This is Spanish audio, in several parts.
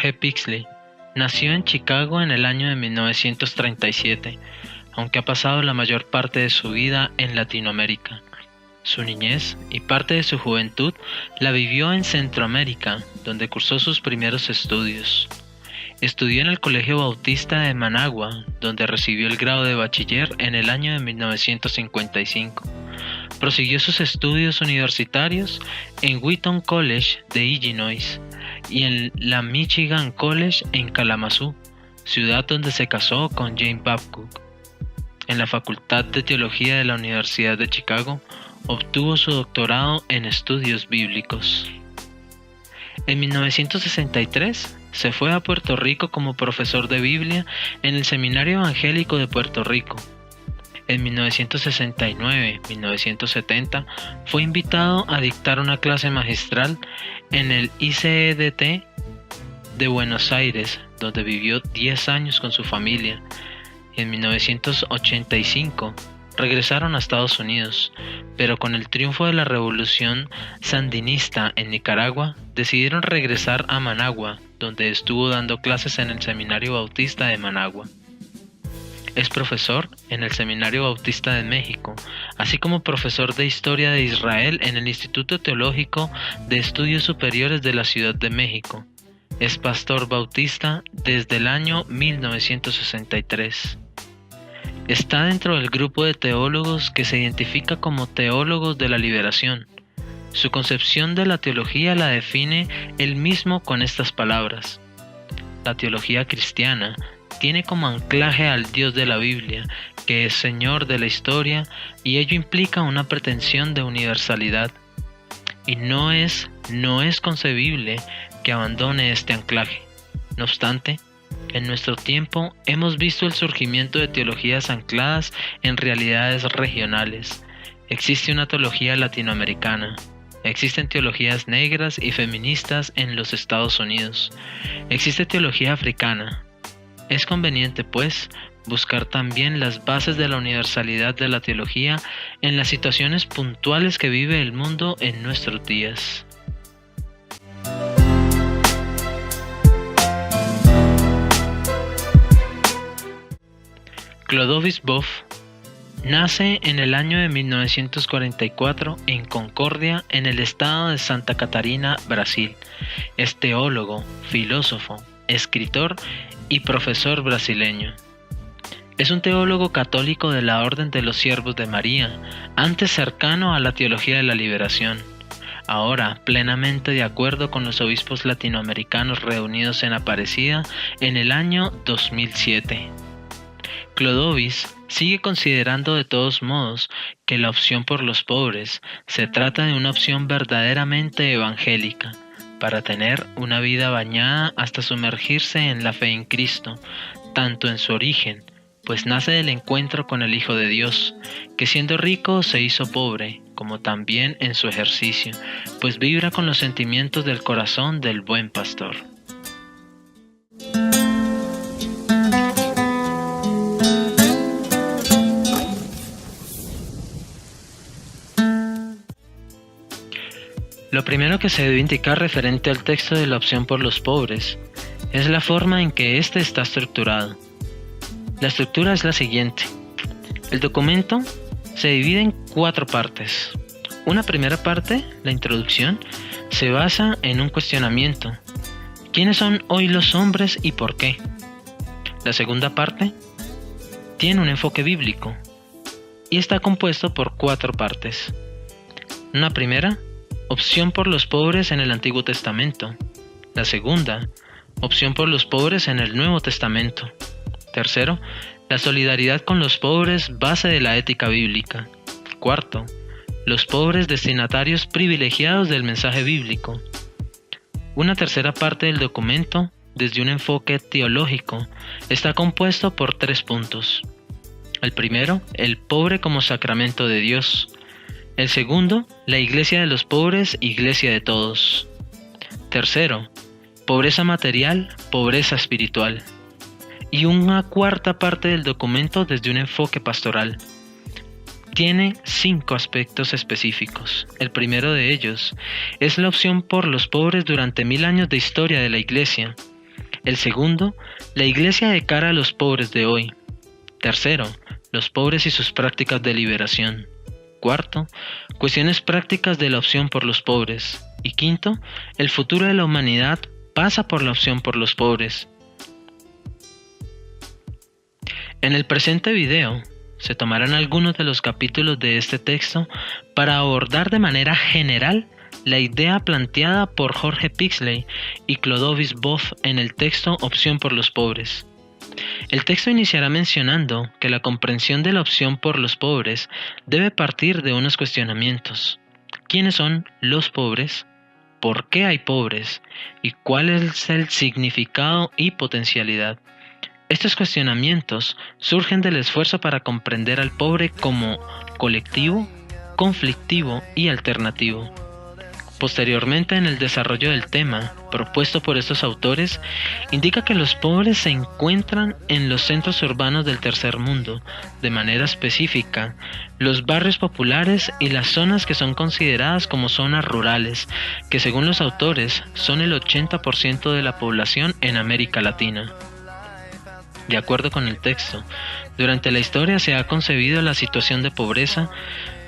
G. Pixley nació en Chicago en el año de 1937, aunque ha pasado la mayor parte de su vida en Latinoamérica. Su niñez y parte de su juventud la vivió en Centroamérica, donde cursó sus primeros estudios. Estudió en el Colegio Bautista de Managua, donde recibió el grado de bachiller en el año de 1955. Prosiguió sus estudios universitarios en Wheaton College de Illinois y en la Michigan College en Kalamazoo, ciudad donde se casó con Jane Babcock. En la Facultad de Teología de la Universidad de Chicago obtuvo su doctorado en estudios bíblicos. En 1963 se fue a Puerto Rico como profesor de Biblia en el Seminario Evangélico de Puerto Rico. En 1969-1970 fue invitado a dictar una clase magistral en el ICEDT de Buenos Aires, donde vivió 10 años con su familia. En 1985 regresaron a Estados Unidos, pero con el triunfo de la revolución sandinista en Nicaragua, decidieron regresar a Managua, donde estuvo dando clases en el Seminario Bautista de Managua. Es profesor en el Seminario Bautista de México, así como profesor de Historia de Israel en el Instituto Teológico de Estudios Superiores de la Ciudad de México. Es pastor bautista desde el año 1963. Está dentro del grupo de teólogos que se identifica como teólogos de la liberación. Su concepción de la teología la define él mismo con estas palabras: la teología cristiana tiene como anclaje al Dios de la Biblia, que es Señor de la historia, y ello implica una pretensión de universalidad. Y no es concebible que abandone este anclaje. No obstante, en nuestro tiempo hemos visto el surgimiento de teologías ancladas en realidades regionales. Existe una teología latinoamericana. Existen teologías negras y feministas en los Estados Unidos. Existe teología africana. Es conveniente, pues, buscar también las bases de la universalidad de la teología en las situaciones puntuales que vive el mundo en nuestros días. Clodovis Boff nace en el año de 1944 en Concordia, en el estado de Santa Catarina, Brasil. Es teólogo, filósofo, escritor y profesor brasileño. Es un teólogo católico de la Orden de los Siervos de María, antes cercano a la teología de la liberación, ahora plenamente de acuerdo con los obispos latinoamericanos reunidos en Aparecida en el año 2007. Clodovis sigue considerando de todos modos que la opción por los pobres se trata de una opción verdaderamente evangélica, para tener una vida bañada hasta sumergirse en la fe en Cristo, tanto en su origen, pues nace del encuentro con el Hijo de Dios, que siendo rico se hizo pobre, como también en su ejercicio, pues vibra con los sentimientos del corazón del buen pastor. Lo primero que se debe indicar referente al texto de la opción por los pobres es la forma en que éste está estructurado. La estructura es la siguiente. El documento se divide en 4 partes. Una primera parte, la introducción, se basa en un cuestionamiento. ¿Quiénes son hoy los hombres y por qué? La segunda parte tiene un enfoque bíblico y está compuesto por 4 partes. Una primera, opción por los pobres en el Antiguo Testamento. La segunda, opción por los pobres en el Nuevo Testamento. Tercero, la solidaridad con los pobres, base de la ética bíblica. Cuarto, los pobres destinatarios privilegiados del mensaje bíblico. Una tercera parte del documento, desde un enfoque teológico, está compuesto por 3 puntos. El primero, el pobre como sacramento de Dios. El segundo, la iglesia de los pobres, iglesia de todos. Tercero, pobreza material, pobreza espiritual. Y una cuarta parte del documento desde un enfoque pastoral. Tiene 5 aspectos específicos. El primero de ellos es la opción por los pobres durante 1000 años de historia de la iglesia. El segundo, la iglesia de cara a los pobres de hoy. Tercero, los pobres y sus prácticas de liberación. Cuarto, cuestiones prácticas de la opción por los pobres. Y quinto, el futuro de la humanidad pasa por la opción por los pobres. En el presente video, se tomarán algunos de los capítulos de este texto para abordar de manera general la idea planteada por Jorge Pixley y Clodovis Boff en el texto Opción por los pobres. El texto iniciará mencionando que la comprensión de la opción por los pobres debe partir de unos cuestionamientos. ¿Quiénes son los pobres? ¿Por qué hay pobres? ¿Y cuál es el significado y potencialidad? Estos cuestionamientos surgen del esfuerzo para comprender al pobre como colectivo, conflictivo y alternativo. Posteriormente, en el desarrollo del tema propuesto por estos autores, indica que los pobres se encuentran en los centros urbanos del tercer mundo, de manera específica, los barrios populares y las zonas que son consideradas como zonas rurales, que según los autores son el 80% de la población en América Latina. De acuerdo con el texto, durante la historia se ha concebido la situación de pobreza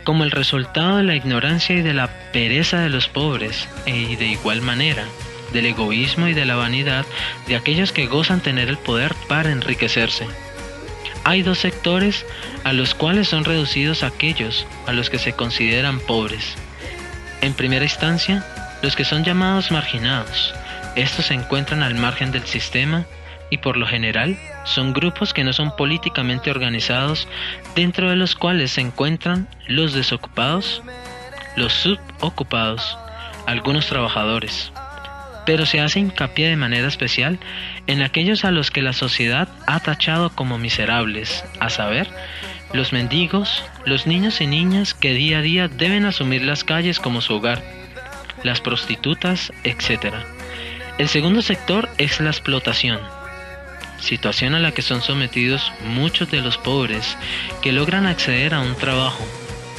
como el resultado de la ignorancia y de la pereza de los pobres, y de igual manera, del egoísmo y de la vanidad de aquellos que gozan tener el poder para enriquecerse. Hay dos sectores a los cuales son reducidos aquellos a los que se consideran pobres. En primera instancia, los que son llamados marginados. Estos se encuentran al margen del sistema y por lo general son grupos que no son políticamente organizados, dentro de los cuales se encuentran los desocupados, los subocupados, algunos trabajadores. Pero se hace hincapié de manera especial en aquellos a los que la sociedad ha tachado como miserables, a saber, los mendigos, los niños y niñas que día a día deben asumir las calles como su hogar, las prostitutas, etc. El segundo sector es la explotación, situación a la que son sometidos muchos de los pobres que logran acceder a un trabajo.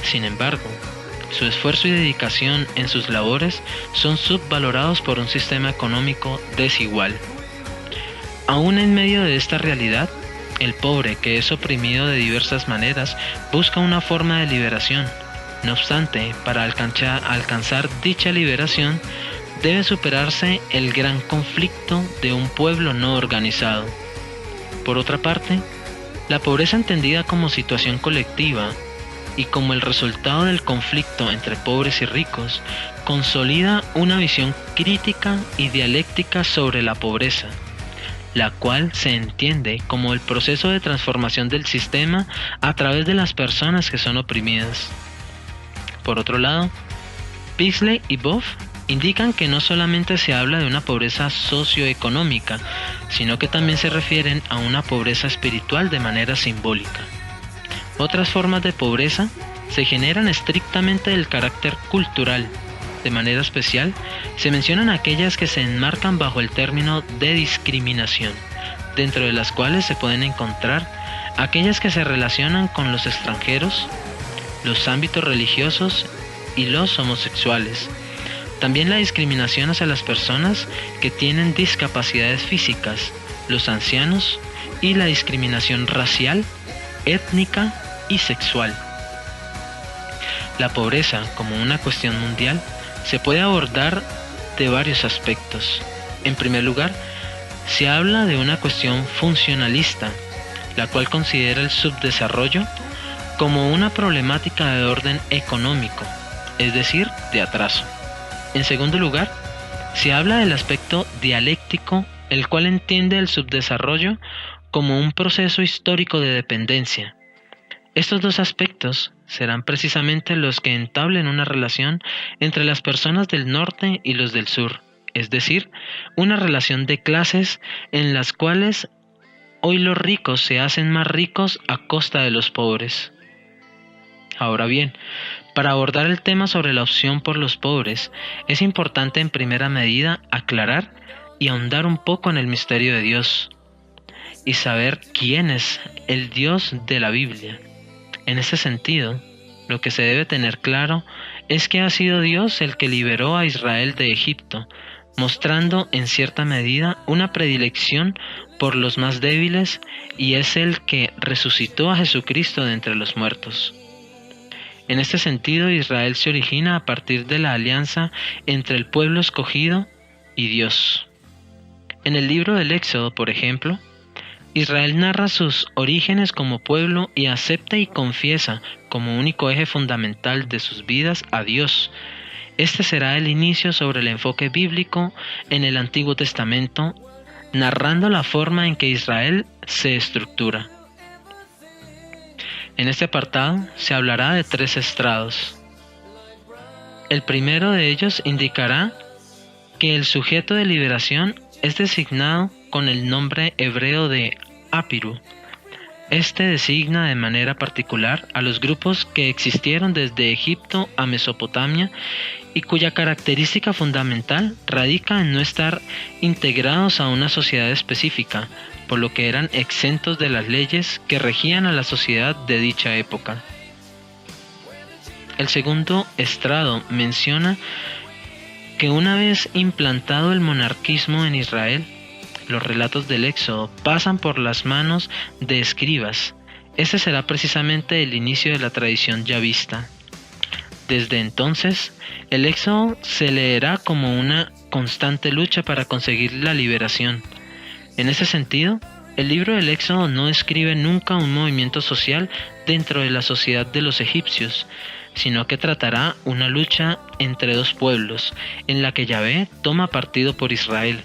Sin embargo, su esfuerzo y dedicación en sus labores son subvalorados por un sistema económico desigual. Aún en medio de esta realidad, el pobre, que es oprimido de diversas maneras, busca una forma de liberación. No obstante, para alcanzar dicha liberación, debe superarse el gran conflicto de un pueblo no organizado. Por otra parte, la pobreza entendida como situación colectiva y como el resultado del conflicto entre pobres y ricos, consolida una visión crítica y dialéctica sobre la pobreza, la cual se entiende como el proceso de transformación del sistema a través de las personas que son oprimidas. Por otro lado, Pixley y Boff indican que no solamente se habla de una pobreza socioeconómica, sino que también se refieren a una pobreza espiritual de manera simbólica. Otras formas de pobreza se generan estrictamente del carácter cultural. De manera especial, se mencionan aquellas que se enmarcan bajo el término de discriminación, dentro de las cuales se pueden encontrar aquellas que se relacionan con los extranjeros, los ámbitos religiosos y los homosexuales. También la discriminación hacia las personas que tienen discapacidades físicas, los ancianos y la discriminación racial, étnica y sexual. La pobreza como una cuestión mundial se puede abordar de varios aspectos. En primer lugar, se habla de una cuestión funcionalista, la cual considera el subdesarrollo como una problemática de orden económico, es decir, de atraso. En segundo lugar, se habla del aspecto dialéctico, el cual entiende el subdesarrollo como un proceso histórico de dependencia. Estos dos aspectos serán precisamente los que entablen una relación entre las personas del norte y los del sur, es decir, una relación de clases en las cuales hoy los ricos se hacen más ricos a costa de los pobres. Ahora bien, para abordar el tema sobre la opción por los pobres, es importante en primera medida aclarar y ahondar un poco en el misterio de Dios y saber quién es el Dios de la Biblia. En ese sentido, lo que se debe tener claro es que ha sido Dios el que liberó a Israel de Egipto, mostrando en cierta medida una predilección por los más débiles, y es el que resucitó a Jesucristo de entre los muertos. En este sentido, Israel se origina a partir de la alianza entre el pueblo escogido y Dios. En el libro del Éxodo, por ejemplo, Israel narra sus orígenes como pueblo y acepta y confiesa como único eje fundamental de sus vidas a Dios. Este será el inicio sobre el enfoque bíblico en el Antiguo Testamento, narrando la forma en que Israel se estructura. En este apartado se hablará de 3 estrados. El primero de ellos indicará que el sujeto de liberación es designado con el nombre hebreo de Apiru. Este designa de manera particular a los grupos que existieron desde Egipto a Mesopotamia y cuya característica fundamental radica en no estar integrados a una sociedad específica, por lo que eran exentos de las leyes que regían a la sociedad de dicha época. El segundo estrado menciona que una vez implantado el monarquismo en Israel, los relatos del Éxodo pasan por las manos de escribas. Este será precisamente el inicio de la tradición yavista. Desde entonces, el Éxodo se leerá como una constante lucha para conseguir la liberación. En ese sentido, el libro del Éxodo no describe nunca un movimiento social dentro de la sociedad de los egipcios, sino que tratará una lucha entre 2 pueblos, en la que Yahvé toma partido por Israel.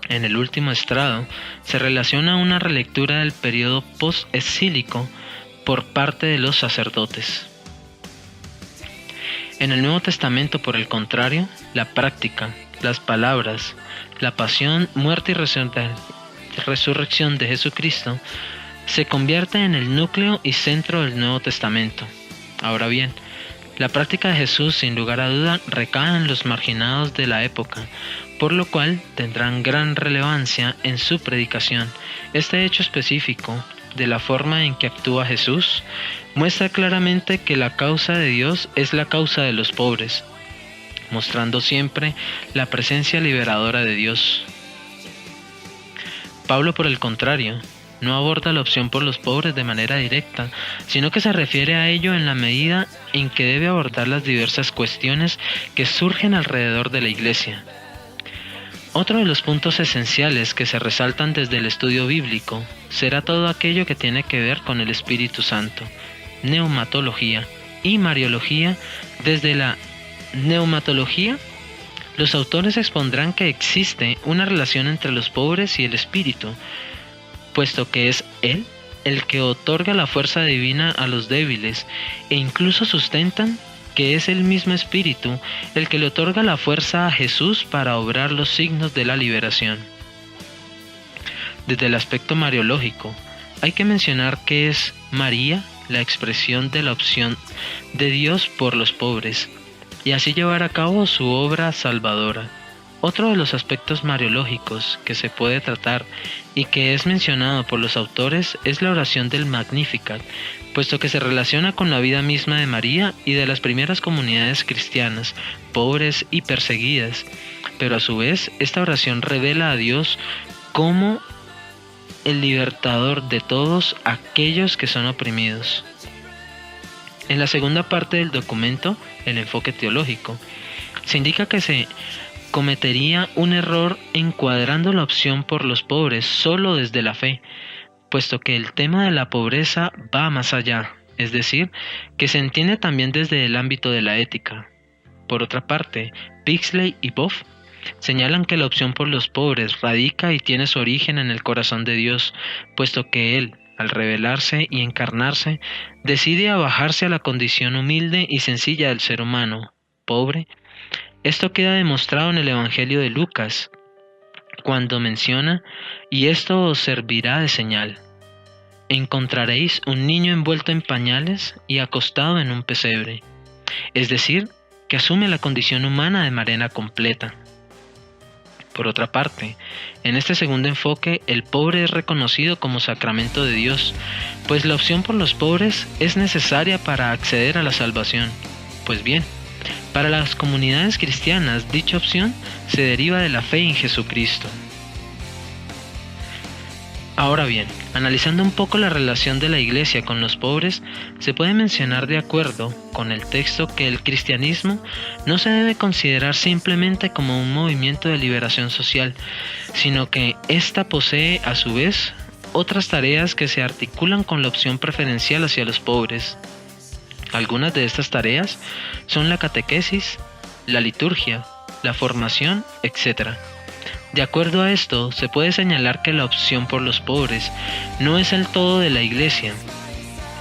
En el último estrado se relaciona una relectura del periodo post-exílico por parte de los sacerdotes. En el Nuevo Testamento, por el contrario, la práctica, las palabras, la pasión, muerte y resurrección de Jesucristo se convierte en el núcleo y centro del Nuevo Testamento. Ahora bien, la práctica de Jesús, sin lugar a duda, recae en los marginados de la época, por lo cual tendrán gran relevancia en su predicación. Este hecho específico de la forma en que actúa Jesús muestra claramente que la causa de Dios es la causa de los pobres, mostrando siempre la presencia liberadora de Dios. Pablo, por el contrario, no aborda la opción por los pobres de manera directa, sino que se refiere a ello en la medida en que debe abordar las diversas cuestiones que surgen alrededor de la Iglesia. Otro de los puntos esenciales que se resaltan desde el estudio bíblico será todo aquello que tiene que ver con el Espíritu Santo, neumatología y mariología. Desde la neumatología, los autores expondrán que existe una relación entre los pobres y el Espíritu, puesto que es Él el que otorga la fuerza divina a los débiles, e incluso sustentan que es el mismo Espíritu el que le otorga la fuerza a Jesús para obrar los signos de la liberación. Desde el aspecto mariológico, hay que mencionar que es María la expresión de la opción de Dios por los pobres, y así llevar a cabo su obra salvadora. Otro de los aspectos mariológicos que se puede tratar y que es mencionado por los autores es la oración del Magnificat, puesto que se relaciona con la vida misma de María y de las primeras comunidades cristianas, pobres y perseguidas, pero a su vez esta oración revela a Dios como el libertador de todos aquellos que son oprimidos. En la segunda parte del documento, el enfoque teológico, se indica que se cometería un error encuadrando la opción por los pobres solo desde la fe, puesto que el tema de la pobreza va más allá, es decir, que se entiende también desde el ámbito de la ética. Por otra parte, Pixley y Boff señalan que la opción por los pobres radica y tiene su origen en el corazón de Dios, puesto que Él, al revelarse y encarnarse, decide abajarse a la condición humilde y sencilla del ser humano, pobre. Esto queda demostrado en el Evangelio de Lucas, cuando menciona: «Y esto os servirá de señal. Encontraréis un niño envuelto en pañales y acostado en un pesebre». Es decir, que asume la condición humana de manera completa. Por otra parte, en este segundo enfoque, el pobre es reconocido como sacramento de Dios, pues la opción por los pobres es necesaria para acceder a la salvación. Pues bien, Para las comunidades cristianas, dicha opción se deriva de la fe en Jesucristo. Ahora bien, analizando un poco la relación de la Iglesia con los pobres, se puede mencionar de acuerdo con el texto que el cristianismo no se debe considerar simplemente como un movimiento de liberación social, sino que ésta posee a su vez otras tareas que se articulan con la opción preferencial hacia los pobres. Algunas de estas tareas son la catequesis, la liturgia, la formación, etc. De acuerdo a esto, se puede señalar que la opción por los pobres no es el todo de la Iglesia,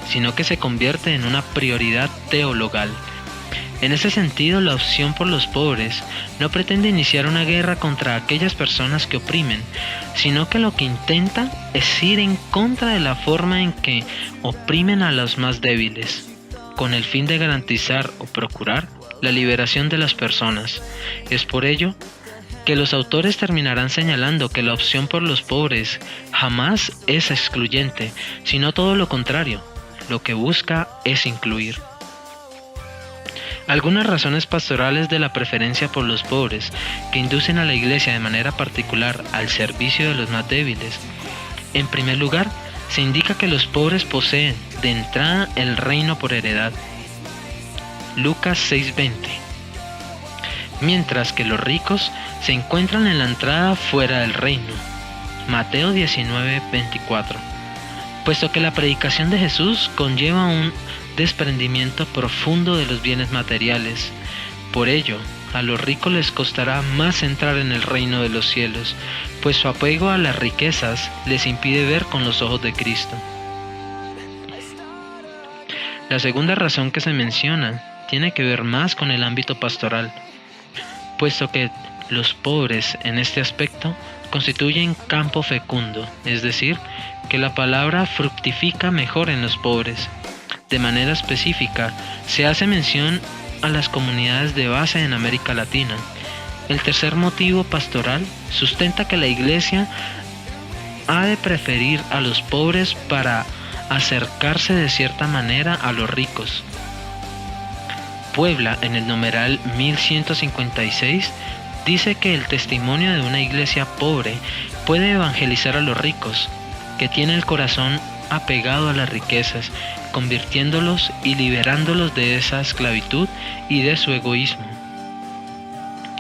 sino que se convierte en una prioridad teologal. En ese sentido, la opción por los pobres no pretende iniciar una guerra contra aquellas personas que oprimen, sino que lo que intenta es ir en contra de la forma en que oprimen a los más débiles, con el fin de garantizar o procurar la liberación de las personas. Es por ello que los autores terminarán señalando que la opción por los pobres jamás es excluyente, sino todo lo contrario, lo que busca es incluir. Algunas razones pastorales de la preferencia por los pobres que inducen a la Iglesia de manera particular al servicio de los más débiles. En primer lugar, se indica que los pobres poseen de entrada el reino por heredad. Lucas 6:20. Mientras que los ricos se encuentran en la entrada fuera del reino. Mateo 19:24. Puesto que la predicación de Jesús conlleva un desprendimiento profundo de los bienes materiales. Por ello, a los ricos les costará más entrar en el reino de los cielos, pues su apego a las riquezas les impide ver con los ojos de Cristo. La segunda razón que se menciona tiene que ver más con el ámbito pastoral, puesto que los pobres en este aspecto constituyen campo fecundo, es decir, que la palabra fructifica mejor en los pobres. De manera específica, se hace mención a las comunidades de base en América Latina. El tercer motivo pastoral sustenta que la Iglesia ha de preferir a los pobres para acercarse de cierta manera a los ricos. Puebla, en el numeral 1156, dice que el testimonio de una iglesia pobre puede evangelizar a los ricos, que tienen el corazón apegado a las riquezas, convirtiéndolos y liberándolos de esa esclavitud y de su egoísmo.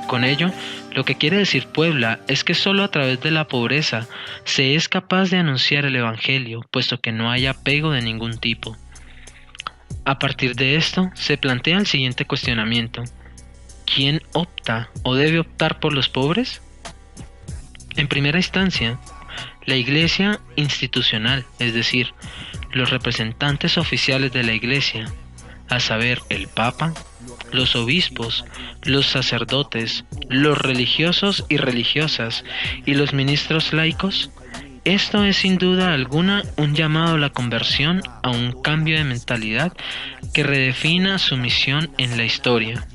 Con ello, lo que quiere decir Puebla es que solo a través de la pobreza se es capaz de anunciar el Evangelio, puesto que no hay apego de ningún tipo. A partir de esto, se plantea el siguiente cuestionamiento: ¿quién opta o debe optar por los pobres? En primera instancia, la Iglesia institucional, es decir, los representantes oficiales de la Iglesia, a saber, el Papa, los obispos, los sacerdotes, los religiosos y religiosas y los ministros laicos. Esto es sin duda alguna un llamado a la conversión, a un cambio de mentalidad que redefina su misión en la historia.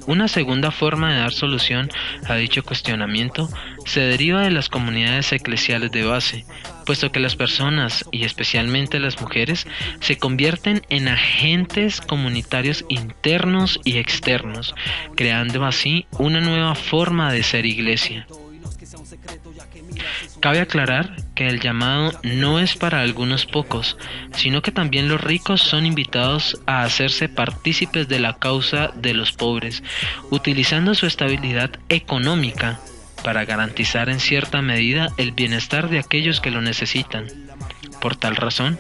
Una segunda forma de dar solución a dicho cuestionamiento se deriva de las comunidades eclesiales de base, puesto que las personas, y especialmente las mujeres, se convierten en agentes comunitarios internos y externos, creando así una nueva forma de ser iglesia. Cabe aclarar que el llamado no es para algunos pocos, sino que también los ricos son invitados a hacerse partícipes de la causa de los pobres, utilizando su estabilidad económica para garantizar en cierta medida el bienestar de aquellos que lo necesitan. Por tal razón,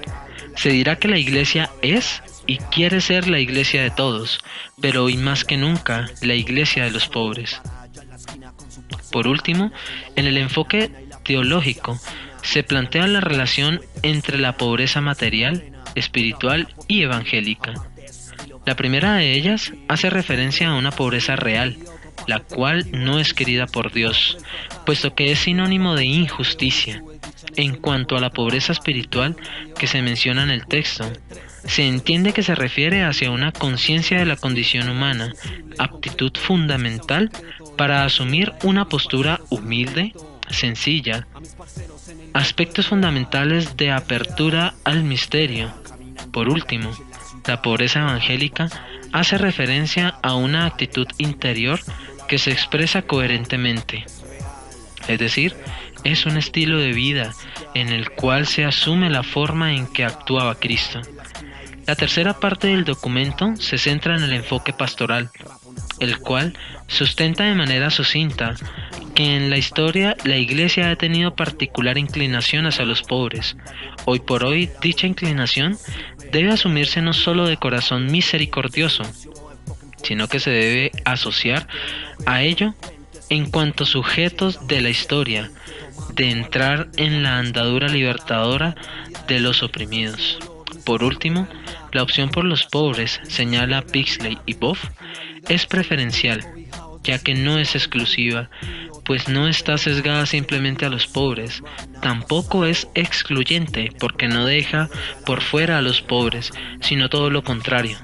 se dirá que la Iglesia es y quiere ser la Iglesia de todos, pero hoy más que nunca la Iglesia de los pobres. Por último, en el enfoque teológico, se plantea la relación entre la pobreza material, espiritual y evangélica. La primera de ellas hace referencia a una pobreza real, la cual no es querida por Dios, puesto que es sinónimo de injusticia. En cuanto a la pobreza espiritual que se menciona en el texto, se entiende que se refiere hacia una conciencia de la condición humana, aptitud fundamental para asumir una postura humilde, sencilla, aspectos fundamentales de apertura al misterio. Por último, la pobreza evangélica hace referencia a una actitud interior que se expresa coherentemente. Es decir, es un estilo de vida en el cual se asume la forma en que actuaba Cristo. La tercera parte del documento se centra en el enfoque pastoral, el cual sustenta de manera sucinta que en la historia la Iglesia ha tenido particular inclinación hacia los pobres. Hoy por hoy, dicha inclinación debe asumirse no solo de corazón misericordioso, sino que se debe asociar a ello en cuanto sujetos de la historia, de entrar en la andadura libertadora de los oprimidos. Por último, la opción por los pobres, señala Pixley y Boff, es preferencial, ya que no es exclusiva, pues no está sesgada simplemente a los pobres, tampoco es excluyente porque no deja por fuera a los pobres, sino todo lo contrario.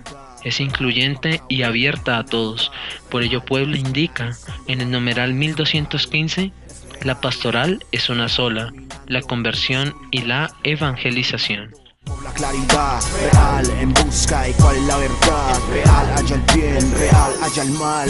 Es incluyente y abierta a todos. Por ello Puebla indica en el numeral 1215, la pastoral es una sola, la conversión y la evangelización. La claridad real en busca y cuál es la verdad real, haya el bien, real, haya el mal.